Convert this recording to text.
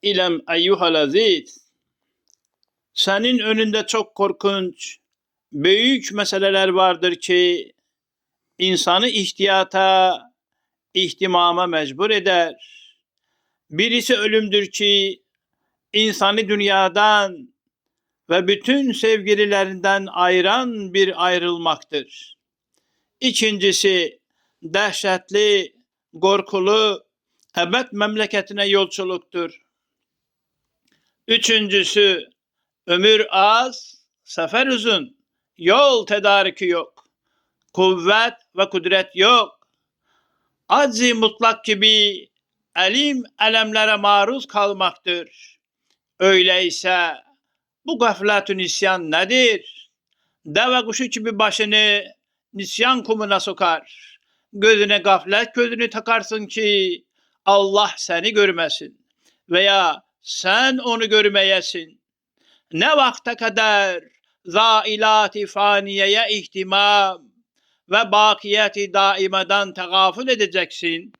İlem eyyuhel aziz. Senin önünde çok korkunç, büyük meseleler vardır ki insanı ihtiyata, ihtimama mecbur eder. Birisi ölümdür ki insanı dünyadan ve bütün sevgililerinden ayıran bir ayrılmaktır. İkincisi dehşetli, korkulu, ebed memleketine yolculuktur. Üçüncüsü ömür az, sefer uzun, yol tedariki yok, kuvvet ve kudret yok. Aczi mutlak gibi elemlere maruz kalmaktır. Öyleyse bu gafletün isyan nedir? Deve kuşu gibi başını nisyan kumuna sokar. Gözüne gaflet gözünü takarsın ki Allah seni görmesin veya sen onu görmeyesin. Ne vakte kadar zailat-i faniyeye ihtimam ve bakiyeti daimeden tegafül edeceksin?